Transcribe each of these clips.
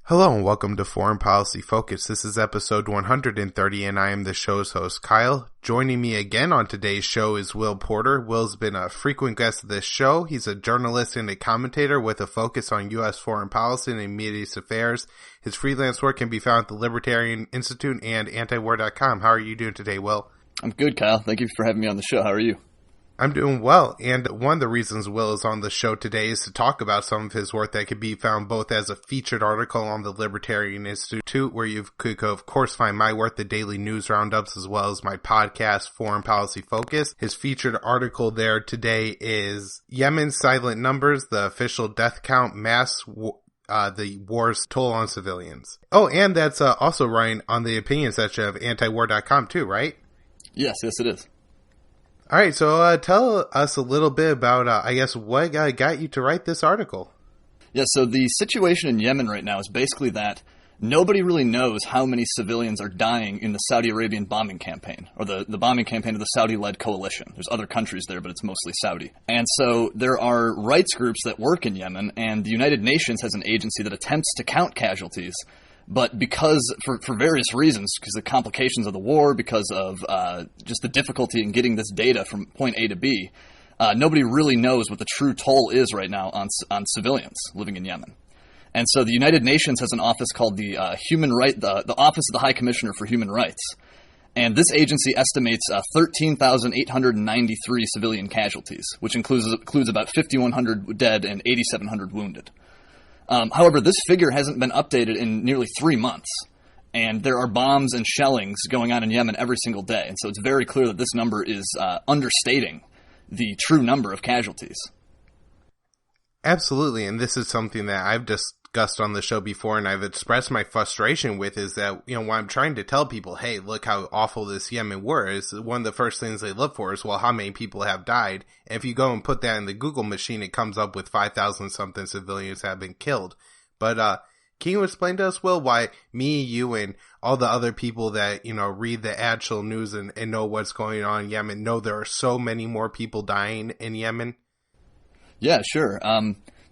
Hello and welcome to Foreign Policy Focus. This is episode 130 and I am the show's host, Kyle. Joining me again on today's show is Will Porter. Will's been a frequent guest of this show. He's a journalist and a commentator with a focus on U.S. foreign policy and immediate affairs. His freelance work can be found at the Libertarian Institute and antiwar.com. How are you doing today, Will? I'm good, Kyle. Thank you for having me on the show. How are you? I'm doing well, and one of the reasons Will is on the show today is to talk about some of his work that can be found both as a featured article on the Libertarian Institute, where you could, of course, find my work, the daily news roundups, as well as my podcast, Foreign Policy Focus. His featured article there today is Yemen's Silent Numbers, the Official Death Count, the war's toll on civilians. Oh, and that's also running on the opinion section of antiwar.com too, right? Yes, it is. All right, so tell us a little bit about, what got you to write this article. Yeah, so the situation in Yemen right now is basically that nobody really knows how many civilians are dying in the Saudi Arabian bombing campaign, or the bombing campaign of the Saudi-led coalition. There's other countries there, but it's mostly Saudi. And so there are rights groups that work in Yemen, and the United Nations has an agency that attempts to count casualties. But because, for various reasons, because of the complications of the war, because of just the difficulty in getting this data from point A to B, nobody really knows what the true toll is right now on civilians living in Yemen. And so the United Nations has an office called the the Office of the High Commissioner for Human Rights. And this agency estimates 13,893 civilian casualties, which includes about 5,100 dead and 8,700 wounded. However, this figure hasn't been updated in nearly 3 months, and there are bombs and shellings going on in Yemen every single day, and so it's very clear that this number is understating the true number of casualties. Absolutely, and this is something that I've discussed on the show before, and I've expressed my frustration with, is that, when I'm trying to tell people, hey, look how awful this Yemen war is, one of the first things they look for is, well, how many people have died? And if you go and put that in the Google machine, it comes up with 5,000 something civilians have been killed. But can you explain to us, Will, why me, you, and all the other people that, read the actual news and know what's going on in Yemen know there are so many more people dying in Yemen? Yeah, sure.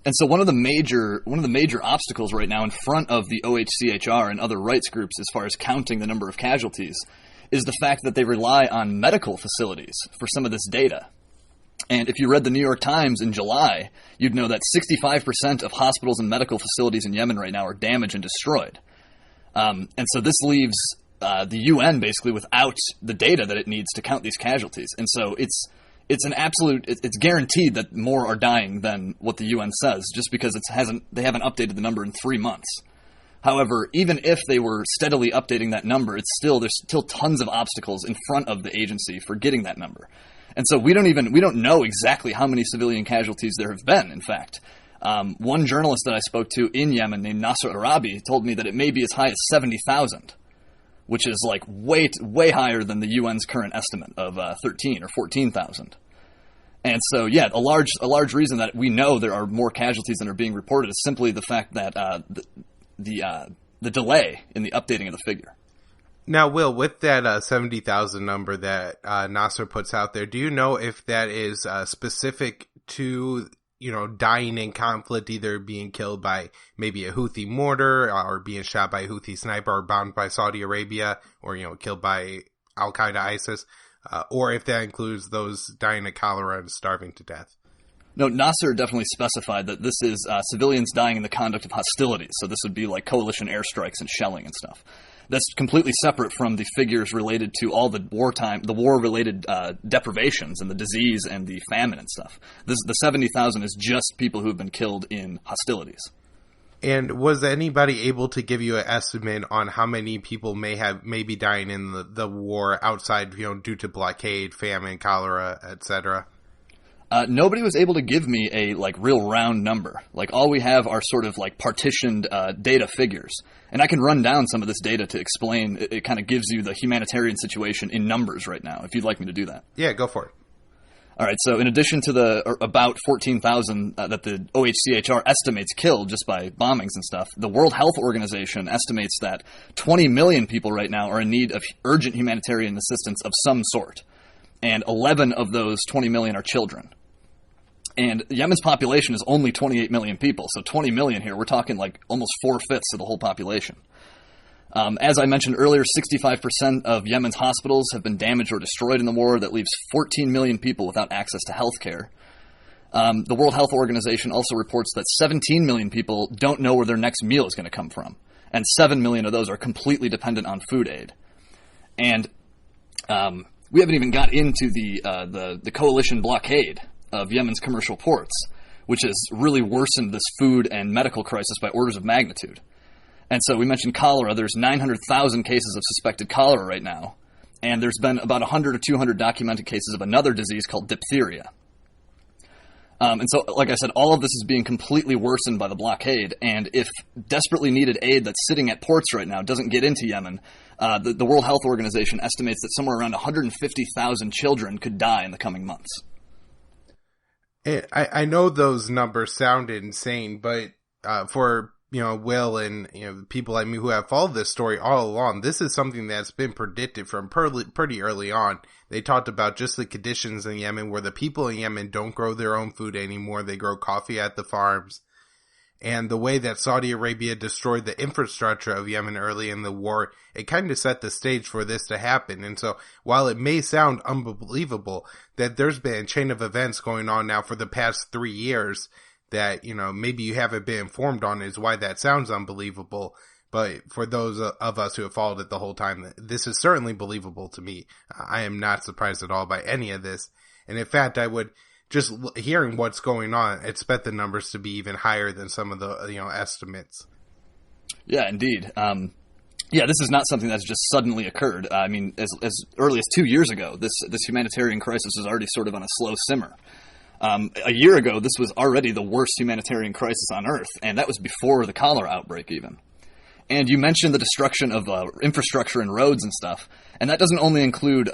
And so one of the major obstacles right now in front of the OHCHR and other rights groups as far as counting the number of casualties is the fact that they rely on medical facilities for some of this data. And if you read the New York Times in July, you'd know that 65% of hospitals and medical facilities in Yemen right now are damaged and destroyed. And so this leaves the UN basically without the data that it needs to count these casualties. And so it's guaranteed that more are dying than what the UN says, just because they haven't updated the number in 3 months. However, even if they were steadily updating that number, there's still tons of obstacles in front of the agency for getting that number. And so we don't know exactly how many civilian casualties there have been, in fact. One journalist that I spoke to in Yemen named Nasser Arabi told me that it may be as high as 70,000. Which is like way higher than the UN's current estimate of 13 or 14,000. And so, yeah, a large reason that we know there are more casualties than are being reported is simply the fact that the delay in the updating of the figure. Now, Will, with that 70,000 number that Nasser puts out there, do you know if that is specific to dying in conflict, either being killed by maybe a Houthi mortar or being shot by a Houthi sniper or bombed by Saudi Arabia or, killed by Al-Qaeda, ISIS, or if that includes those dying of cholera and starving to death? No, Nasser definitely specified that this is civilians dying in the conduct of hostilities. So this would be like coalition airstrikes and shelling and stuff. That's completely separate from the figures related to all the war-related deprivations and the disease and the famine and stuff. The 70,000 is just people who have been killed in hostilities. And was anybody able to give you an estimate on how many people may be dying in the war outside, due to blockade, famine, cholera, etc.? Nobody was able to give me a real round number. All we have are sort of partitioned data figures. And I can run down some of this data to explain. It kind of gives you the humanitarian situation in numbers right now, if you'd like me to do that. Yeah, go for it. All right, so in addition to the about 14,000 that the OHCHR estimates killed just by bombings and stuff, the World Health Organization estimates that 20 million people right now are in need of urgent humanitarian assistance of some sort. And 11 of those 20 million are children. And Yemen's population is only 28 million people, so 20 million here, we're talking like almost 4/5 of the whole population. As I mentioned earlier, 65% of Yemen's hospitals have been damaged or destroyed in the war. That leaves 14 million people without access to health care. The World Health Organization also reports that 17 million people don't know where their next meal is going to come from, and 7 million of those are completely dependent on food aid. And we haven't even got into the coalition blockade of Yemen's commercial ports, which has really worsened this food and medical crisis by orders of magnitude. And so we mentioned cholera. There's 900,000 cases of suspected cholera right now, and there's been about 100 or 200 documented cases of another disease called diphtheria. And so, like I said, all of this is being completely worsened by the blockade, and if desperately needed aid that's sitting at ports right now doesn't get into Yemen, the World Health Organization estimates that somewhere around 150,000 children could die in the coming months. I know those numbers sound insane, but for Will and people like me who have followed this story all along, this is something that's been predicted from pretty early on. They talked about just the conditions in Yemen where the people in Yemen don't grow their own food anymore. They grow coffee at the farms. And the way that Saudi Arabia destroyed the infrastructure of Yemen early in the war, it kind of set the stage for this to happen. And so while it may sound unbelievable that there's been a chain of events going on now for the past 3 years that, maybe you haven't been informed on is why that sounds unbelievable. But for those of us who have followed it the whole time, this is certainly believable to me. I am not surprised at all by any of this. And in fact, I would, just hearing what's going on, expect the numbers to be even higher than some of the, estimates. Yeah, indeed. This is not something that's just suddenly occurred. I mean, as early as 2 years ago, this humanitarian crisis was already sort of on a slow simmer. A year ago, this was already the worst humanitarian crisis on Earth, and that was before the cholera outbreak even. And you mentioned the destruction of infrastructure and roads and stuff, and that doesn't only include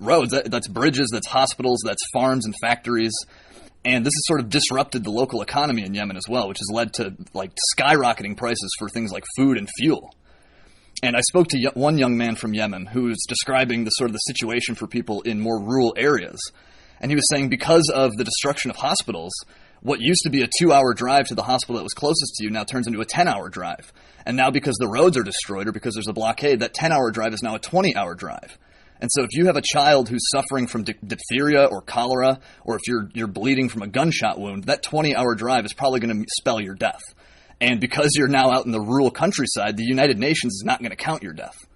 roads. That's bridges, that's hospitals, that's farms and factories, and this has sort of disrupted the local economy in Yemen as well, which has led to skyrocketing prices for things like food and fuel. And I spoke to one young man from Yemen who was describing the sort of the situation for people in more rural areas. And he was saying because of the destruction of hospitals, what used to be a 2-hour drive to the hospital that was closest to you now turns into a 10-hour drive. And now because the roads are destroyed or because there's a blockade, that 10-hour drive is now a 20-hour drive. And so if you have a child who's suffering from diphtheria or cholera, or if you're bleeding from a gunshot wound, that 20-hour drive is probably going to spell your death. And because you're now out in the rural countryside, the United Nations is not going to count your death.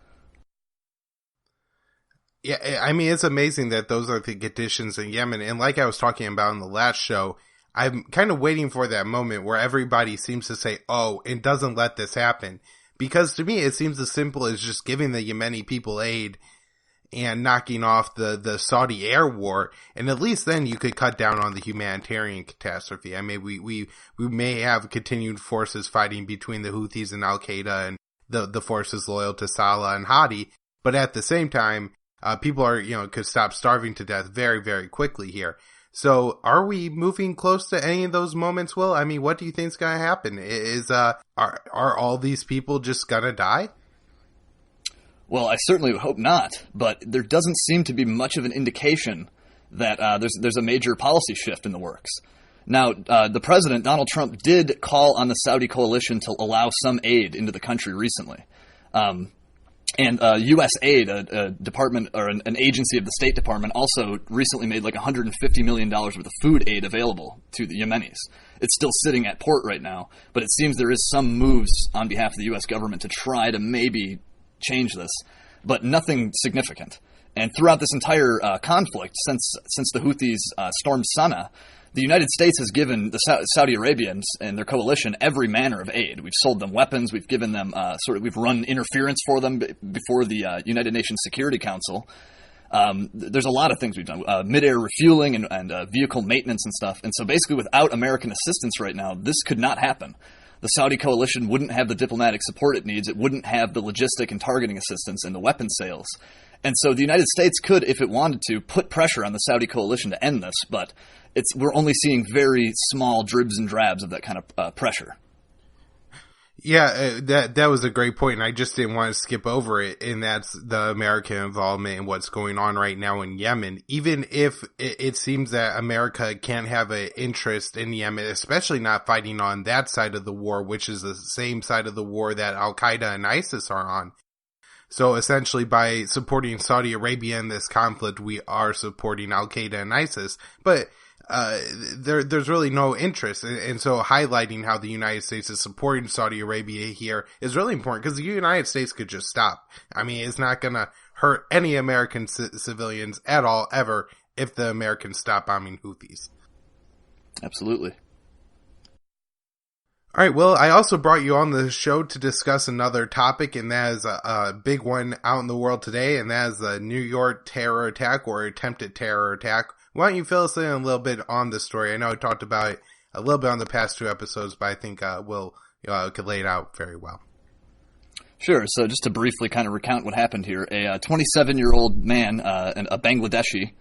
Yeah, I mean, it's amazing that those are the conditions in Yemen. And like I was talking about in the last show, I'm kind of waiting for that moment where everybody seems to say, oh, and doesn't let this happen. Because to me, it seems as simple as just giving the Yemeni people aid and knocking off the Saudi air war. And at least then you could cut down on the humanitarian catastrophe. I mean, we may have continued forces fighting between the Houthis and Al-Qaeda and the forces loyal to Salah and Hadi. But at the same time, people are, could stop starving to death very, very quickly here. So are we moving close to any of those moments, Will? I mean, what do you think is going to happen? Are all these people just going to die? Well, I certainly hope not, but there doesn't seem to be much of an indication that there's a major policy shift in the works. Now, the president, Donald Trump, did call on the Saudi coalition to allow some aid into the country recently. And U.S. Aid, a department or an agency of the State Department, also recently made like $150 million worth of food aid available to the Yemenis. It's still sitting at port right now, but it seems there is some moves on behalf of the U.S. government to try to maybe change this, but nothing significant. And throughout this entire conflict, since the Houthis stormed Sana'a, the United States has given the Saudi Arabians and their coalition every manner of aid. We've sold them weapons. We've given them we've run interference for them before the United Nations Security Council. There's a lot of things we've done, mid-air refueling and vehicle maintenance and stuff. And so basically without American assistance right now, this could not happen. The Saudi coalition wouldn't have the diplomatic support it needs. It wouldn't have the logistic and targeting assistance and the weapon sales. And so the United States could, if it wanted to, put pressure on the Saudi coalition to end this, but we're only seeing very small dribs and drabs of that kind of pressure. Yeah, that was a great point, and I just didn't want to skip over it, and that's the American involvement in what's going on right now in Yemen. Even if it seems that America can't have an interest in Yemen, especially not fighting on that side of the war, which is the same side of the war that Al-Qaeda and ISIS are on. So essentially, by supporting Saudi Arabia in this conflict, we are supporting Al-Qaeda and ISIS, but there's really no interest. And so highlighting how the United States is supporting Saudi Arabia here is really important, because the United States could just stop. I mean, it's not going to hurt any American civilians at all, ever, if the Americans stop bombing Houthis. Absolutely. All right, well, I also brought you on the show to discuss another topic, and that is a big one out in the world today, and that is the New York terror attack, or attempted terror attack. Why don't you fill us in a little bit on the story? I know I talked about it a little bit on the past 2 episodes, but I think we'll could lay it out very well. Sure. So just to briefly kind of recount what happened here, a 27-year-old man, a Bangladeshi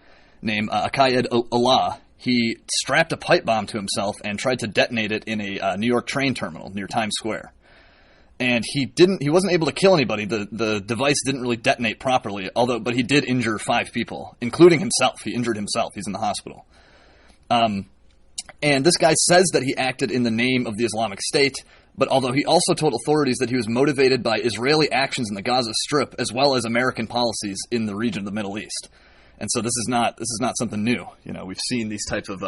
named Akayed Allah, he strapped a pipe bomb to himself and tried to detonate it in a New York train terminal near Times Square. And he wasn't able to kill anybody. The device didn't really detonate properly, but he did injure 5 people, including himself. He injured himself. He's in the hospital. And this guy says that he acted in the name of the Islamic State, but although he also told authorities that he was motivated by Israeli actions in the Gaza Strip, as well as American policies in the region of the Middle East. And so this is not something new. You know, we've seen these types of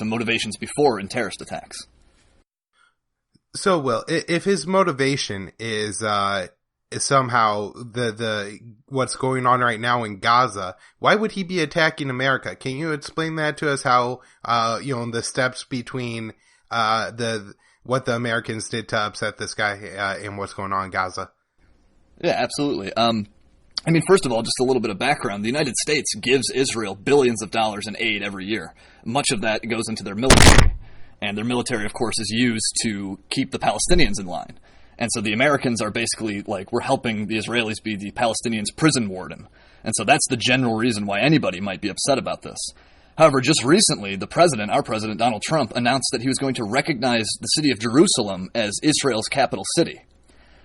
motivations before in terrorist attacks. So, Will, if his motivation is somehow the what's going on right now in Gaza, why would he be attacking America? Can you explain that to us? How the steps between what the Americans did to upset this guy and what's going on in Gaza? Yeah, absolutely. I mean, first of all, just a little bit of background. The United States gives Israel billions of dollars in aid every year. Much of that goes into their military. And their military, of course, is used to keep the Palestinians in line. And so the Americans are basically like, we're helping the Israelis be the Palestinians' prison warden. And so that's the general reason why anybody might be upset about this. However, just recently, our president, Donald Trump, announced that he was going to recognize the city of Jerusalem as Israel's capital city,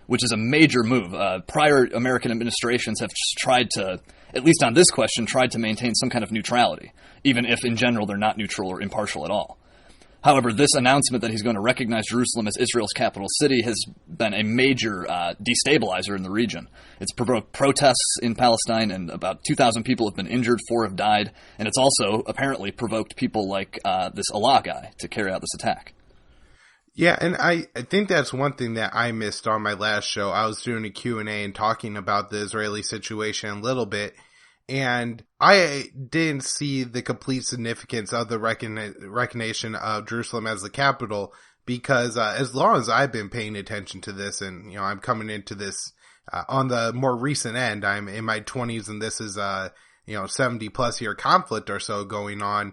which is a major move. Prior American administrations have tried to, at least on this question, tried to maintain some kind of neutrality, even if in general they're not neutral or impartial at all. However, this announcement that he's going to recognize Jerusalem as Israel's capital city has been a major destabilizer in the region. It's provoked protests in Palestine, and about 2,000 people have been injured, 4 have died, and it's also apparently provoked people like this Allah guy to carry out this attack. Yeah, and I think that's one thing that I missed on my last show. I was doing a Q&A and talking about the Israeli situation a little bit, and I didn't see the complete significance of the recognition of Jerusalem as the capital, because as long as I've been paying attention to this, and I'm coming into this on the more recent end, I'm in my 20s, and this is 70 plus year conflict or so going on,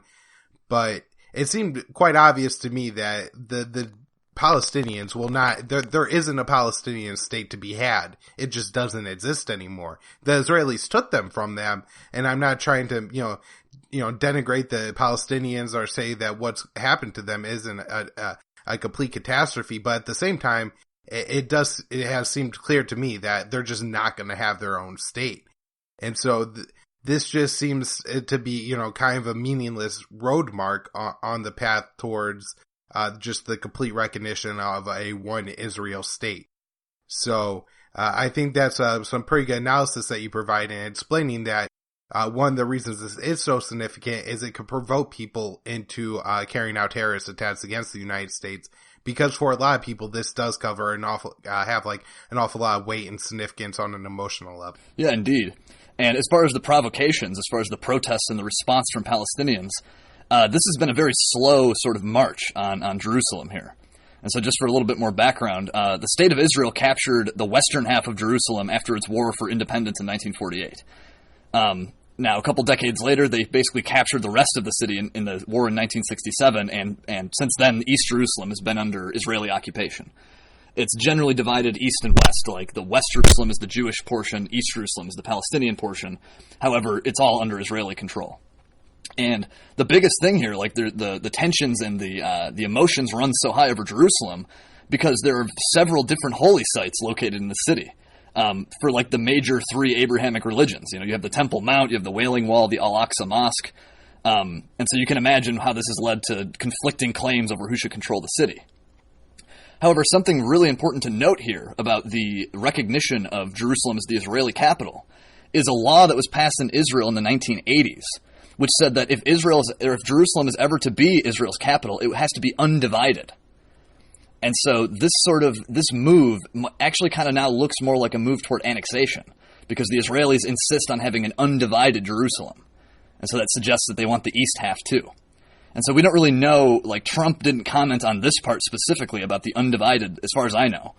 but it seemed quite obvious to me that the Palestinians will not, there isn't a Palestinian state to be had. It just doesn't exist anymore. The Israelis took them from them, and I'm not trying to, denigrate the Palestinians or say that what's happened to them isn't a complete catastrophe, but at the same time, it has seemed clear to me that they're just not going to have their own state. And so this just seems to be, kind of a meaningless road mark on the path towards just the complete recognition of a one Israel state. So I think that's some pretty good analysis that you provide in explaining that one of the reasons this is so significant is it could provoke people into carrying out terrorist attacks against the United States, because for a lot of people this does cover an awful lot of weight and significance on an emotional level. Yeah, indeed. And as far as the provocations, as far as the protests and the response from Palestinians, this has been a very slow sort of march on Jerusalem here. And so just for a little bit more background, the state of Israel captured the western half of Jerusalem after its war for independence in 1948. Now, a couple decades later, they basically captured the rest of the city in the war in 1967, and since then, East Jerusalem has been under Israeli occupation. It's generally divided east and west, like the West Jerusalem is the Jewish portion, East Jerusalem is the Palestinian portion. However, it's all under Israeli control. And the biggest thing here, like the tensions and the emotions run so high over Jerusalem because there are several different holy sites located in the city for like the major three Abrahamic religions. You have the Temple Mount, you have the Wailing Wall, the Al-Aqsa Mosque. And so you can imagine how this has led to conflicting claims over who should control the city. However, something really important to note here about the recognition of Jerusalem as the Israeli capital is a law that was passed in Israel in the 1980s, which said that if Jerusalem is ever to be Israel's capital, it has to be undivided. And so this move actually kind of now looks more like a move toward annexation, because the Israelis insist on having an undivided Jerusalem. And so that suggests that they want the east half too. And so we don't really know, like Trump didn't comment on this part specifically about the undivided, as far as I know.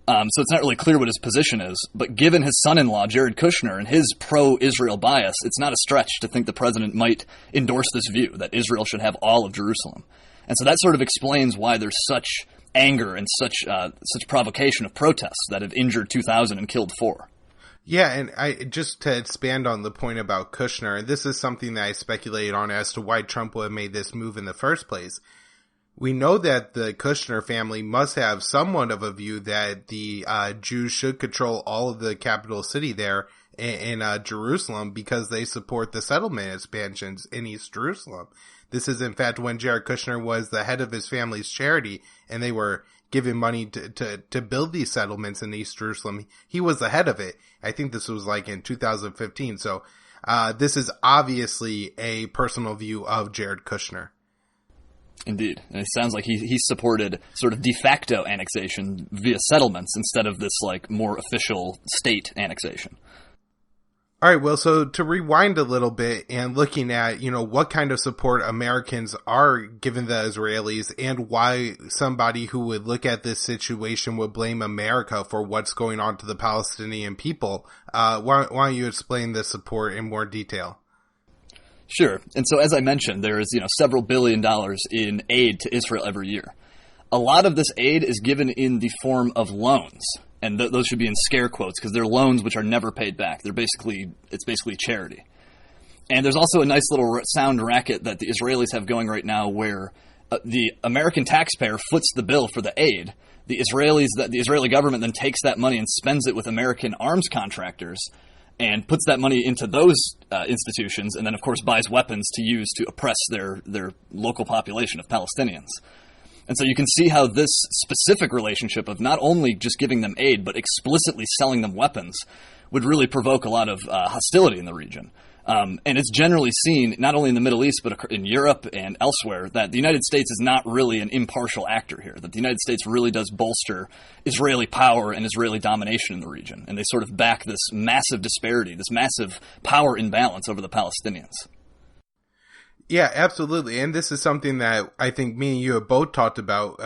So it's not really clear what his position is. But given his son-in-law, Jared Kushner, and his pro-Israel bias, it's not a stretch to think the president might endorse this view, that Israel should have all of Jerusalem. And so that sort of explains why there's such anger and such provocation of protests that have injured 2,000 and killed 4. Yeah, and I just to expand on the point about Kushner, and this is something that I speculated on as to why Trump would have made this move in the first place. We know that the Kushner family must have somewhat of a view that the Jews should control all of the capital city there in Jerusalem, because they support the settlement expansions in East Jerusalem. This is, in fact, when Jared Kushner was the head of his family's charity, and they were giving money to build these settlements in East Jerusalem. He was the head of it. I think this was like in 2015. So this is obviously a personal view of Jared Kushner. Indeed. And it sounds like he supported sort of de facto annexation via settlements instead of this like more official state annexation. All right, well, so to rewind a little bit and looking at, what kind of support Americans are giving the Israelis and why somebody who would look at this situation would blame America for what's going on to the Palestinian people, why don't you explain the support in more detail? Sure. And so as I mentioned, there is, several $1 billion in aid to Israel every year. A lot of this aid is given in the form of loans. And those should be in scare quotes because they're loans which are never paid back. It's basically charity. And there's also a nice little sound racket that the Israelis have going right now where the American taxpayer foots the bill for the aid. The Israeli government then takes that money and spends it with American arms contractors and puts that money into those institutions and then, of course, buys weapons to use to oppress their local population of Palestinians. And so you can see how this specific relationship of not only just giving them aid, but explicitly selling them weapons would really provoke a lot of hostility in the region. And it's generally seen, not only in the Middle East, but in Europe and elsewhere, that the United States is not really an impartial actor here, that the United States really does bolster Israeli power and Israeli domination in the region. And they sort of back this massive disparity, this massive power imbalance over the Palestinians. Yeah, absolutely. And this is something that I think me and you have both talked about,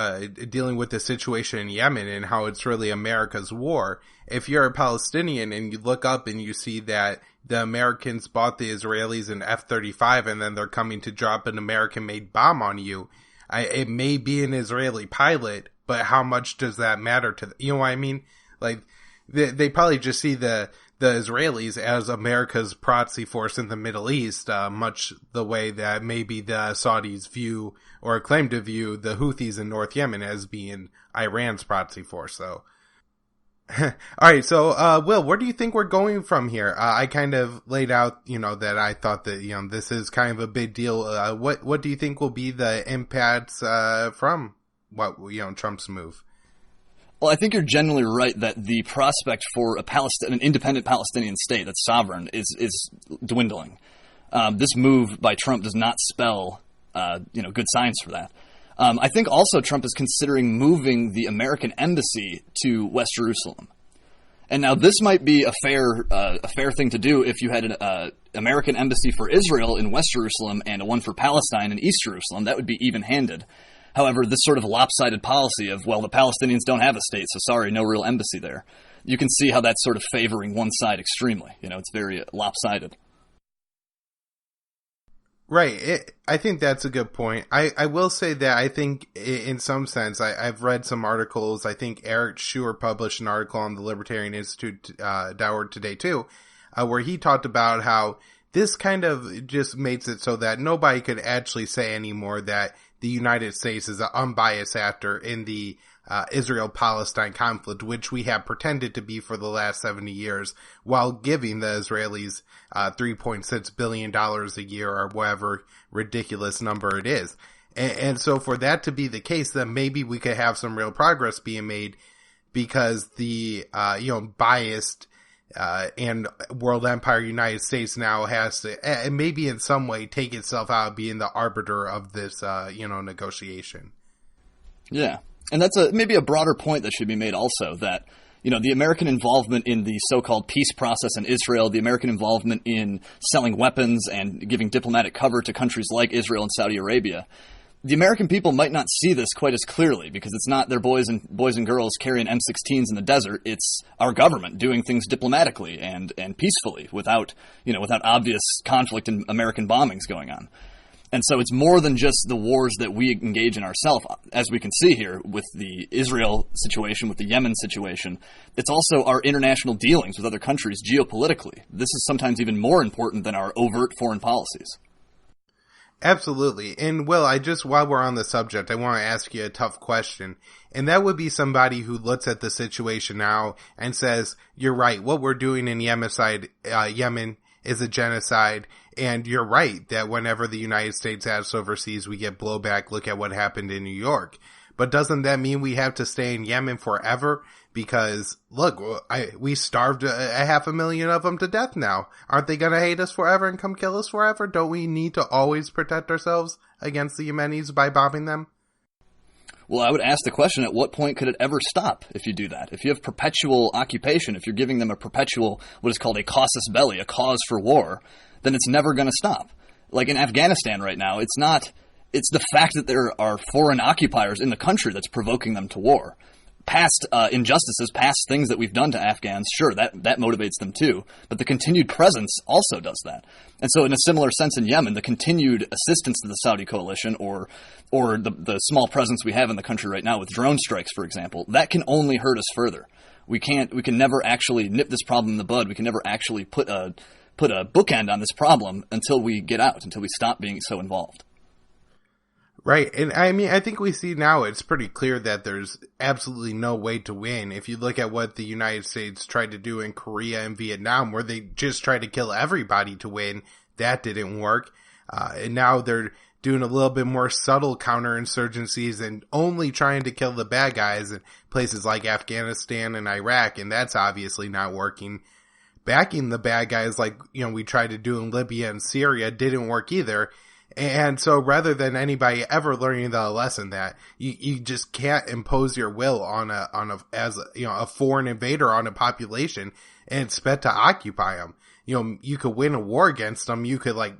dealing with the situation in Yemen and how it's really America's war. If you're a Palestinian and you look up and you see that the Americans bought the Israelis an F-35 and then they're coming to drop an American-made bomb on you, it may be an Israeli pilot, but how much does that matter to them? You know what I mean? Like, they probably just see the Israelis as America's proxy force in the Middle East, much the way that maybe the Saudis view or claim to view the Houthis in North Yemen as being Iran's proxy force. So, all right. So, Will, where do you think we're going from here? I kind of laid out, that I thought that, this is kind of a big deal. What do you think will be the impacts, from Trump's move? Well, I think you're generally right that the prospect for an independent Palestinian state that's sovereign is dwindling. This move by Trump does not spell, good signs for that. I think also Trump is considering moving the American embassy to West Jerusalem. And now this might be a fair thing to do if you had an American embassy for Israel in West Jerusalem and one for Palestine in East Jerusalem. That would be even-handed. However, this sort of lopsided policy of, well, the Palestinians don't have a state, so sorry, no real embassy there. You can see how that's sort of favoring one side extremely. It's very lopsided. Right. I think that's a good point. I will say that I think in some sense, I've read some articles. I think Eric Schuer published an article on the Libertarian Institute.org today too, where he talked about how this kind of just makes it so that nobody could actually say anymore that the United States is an unbiased actor in the Israel-Palestine conflict, which we have pretended to be for the last 70 years, while giving the Israelis $3.6 billion a year or whatever ridiculous number it is. And so for that to be the case, then maybe we could have some real progress being made, because the, biased, and world empire United States now has to, maybe in some way, take itself out of being the arbiter of this, negotiation. Yeah. And that's maybe a broader point that should be made also, that, the American involvement in the so-called peace process in Israel, the American involvement in selling weapons and giving diplomatic cover to countries like Israel and Saudi Arabia, the American people might not see this quite as clearly, because it's not their boys and girls carrying M16s in the desert. It's our government doing things diplomatically and peacefully without obvious conflict and American bombings going on. And so it's more than just the wars that we engage in ourselves, as we can see here with the Israel situation, with the Yemen situation. It's also our international dealings with other countries geopolitically. This is sometimes even more important than our overt foreign policies. Absolutely. And Will, while we're on the subject, I want to ask you a tough question. And that would be somebody who looks at the situation now and says, you're right, what we're doing in Yemen is a genocide. And you're right that whenever the United States acts overseas, we get blowback. Look at what happened in New York. But doesn't that mean we have to stay in Yemen forever? Because, look, we starved 500,000 of them to death now. Aren't they going to hate us forever and come kill us forever? Don't we need to always protect ourselves against the Yemenis by bombing them? Well, I would ask the question, at what point could it ever stop if you do that? If you have perpetual occupation, if you're giving them a perpetual, what is called a casus belli, a cause for war, then it's never going to stop. Like in Afghanistan right now, it's the fact that there are foreign occupiers in the country that's provoking them to war. Past injustices, past things that we've done to Afghans, sure, that motivates them too. But the continued presence also does that. And so in a similar sense in Yemen, the continued assistance to the Saudi coalition or the small presence we have in the country right now with drone strikes, for example, that can only hurt us further. We can never actually nip this problem in the bud. We can never actually put a bookend on this problem until we get out, until we stop being so involved. Right. And I mean, I think we see now it's pretty clear that there's absolutely no way to win. If you look at what the United States tried to do in Korea and Vietnam, where they just tried to kill everybody to win, that didn't work. And now they're doing a little bit more subtle counterinsurgencies and only trying to kill the bad guys in places like Afghanistan and Iraq, and that's obviously not working. Backing the bad guys like, we tried to do in Libya and Syria didn't work either. And so rather than anybody ever learning the lesson that you just can't impose your will on a foreign invader on a population and expect to occupy them. You could win a war against them. You could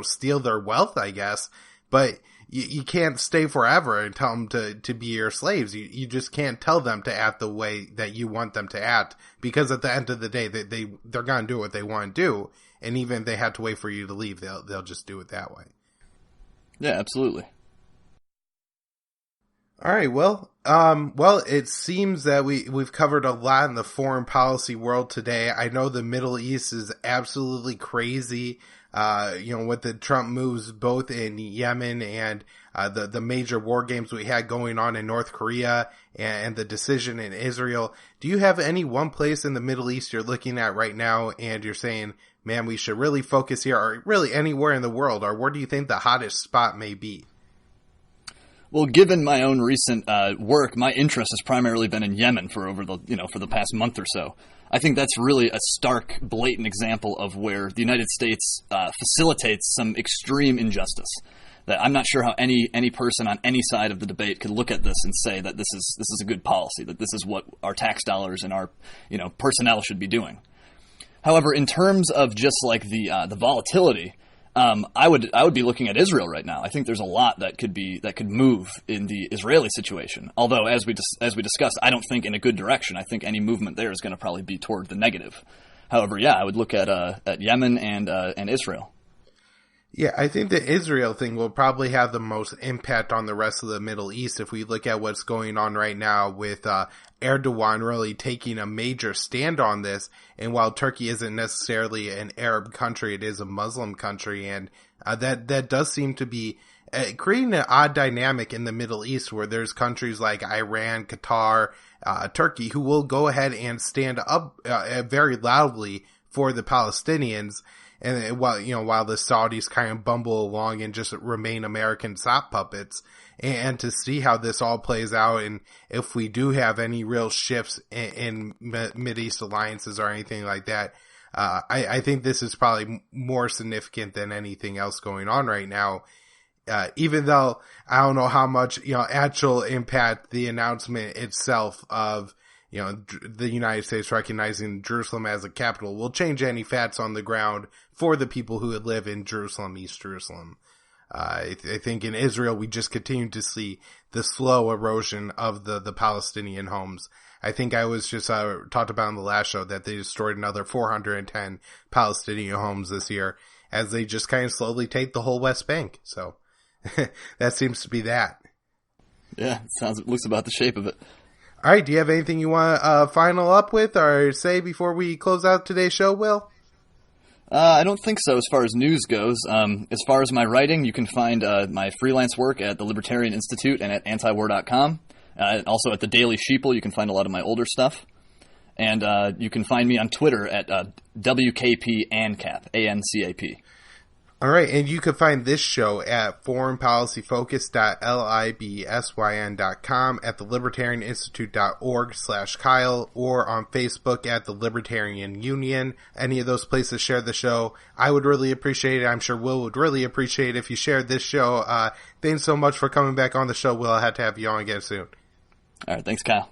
steal their wealth, I guess, but you can't stay forever and tell them to be your slaves. You just can't tell them to act the way that you want them to act, because at the end of the day, they're going to do what they want to do. And even if they have to wait for you to leave, they'll just do it that way. Yeah, absolutely. All right. Well, it seems that we've covered a lot in the foreign policy world today. I know the Middle East is absolutely crazy. With the Trump moves both in Yemen and the major war games we had going on in North Korea and the decision in Israel. Do you have any one place in the Middle East you're looking at right now and you're saying, man, we should really focus here, or really anywhere in the world, or where do you think the hottest spot may be? Well, given my own recent work, my interest has primarily been in Yemen for the past month or so. I think that's really a stark, blatant example of where the United States facilitates some extreme injustice. That I'm not sure how any person on any side of the debate could look at this and say that this is a good policy, that this is what our tax dollars and our personnel should be doing. However, in terms of just like the volatility, I would be looking at Israel right now. I think there's a lot that could move in the Israeli situation. Although, as we discussed, I don't think in a good direction. I think any movement there is going to probably be toward the negative. However, yeah, I would look at Yemen and Israel. Yeah, I think the Israel thing will probably have the most impact on the rest of the Middle East if we look at what's going on right now with Erdogan really taking a major stand on this. And while Turkey isn't necessarily an Arab country, it is a Muslim country, and that does seem to be creating an odd dynamic in the Middle East where there's countries like Iran, Qatar, Turkey, who will go ahead and stand up very loudly for the Palestinians. And while the Saudis kind of bumble along and just remain American sock puppets, and to see how this all plays out, and if we do have any real shifts in Mideast alliances or anything like that, I think this is probably more significant than anything else going on right now. Even though I don't know how much, actual impact the announcement itself of, the United States recognizing Jerusalem as a capital will change any facts on the ground for the people who live in Jerusalem, East Jerusalem. I think in Israel, we just continue to see the slow erosion of the Palestinian homes. I think I was just talked about in the last show that they destroyed another 410 Palestinian homes this year as they just kind of slowly take the whole West Bank. So that seems to be that. Yeah, looks about the shape of it. All right, do you have anything you want to final up with or say before we close out today's show, Will? I don't think so as far as news goes. As far as my writing, you can find my freelance work at the Libertarian Institute and at antiwar.com. Also at the Daily Sheeple, you can find a lot of my older stuff. And you can find me on Twitter at WKP_ANCAP, ANCAP. All right, and you can find this show at foreignpolicyfocus.libsyn.com, at thelibertarianinstitute.org/Kyle, or on Facebook at the Libertarian Union. Any of those places share the show. I would really appreciate it. I'm sure Will would really appreciate it if you shared this show. Thanks so much for coming back on the show, Will. I had to have you on again soon. All right, thanks, Kyle.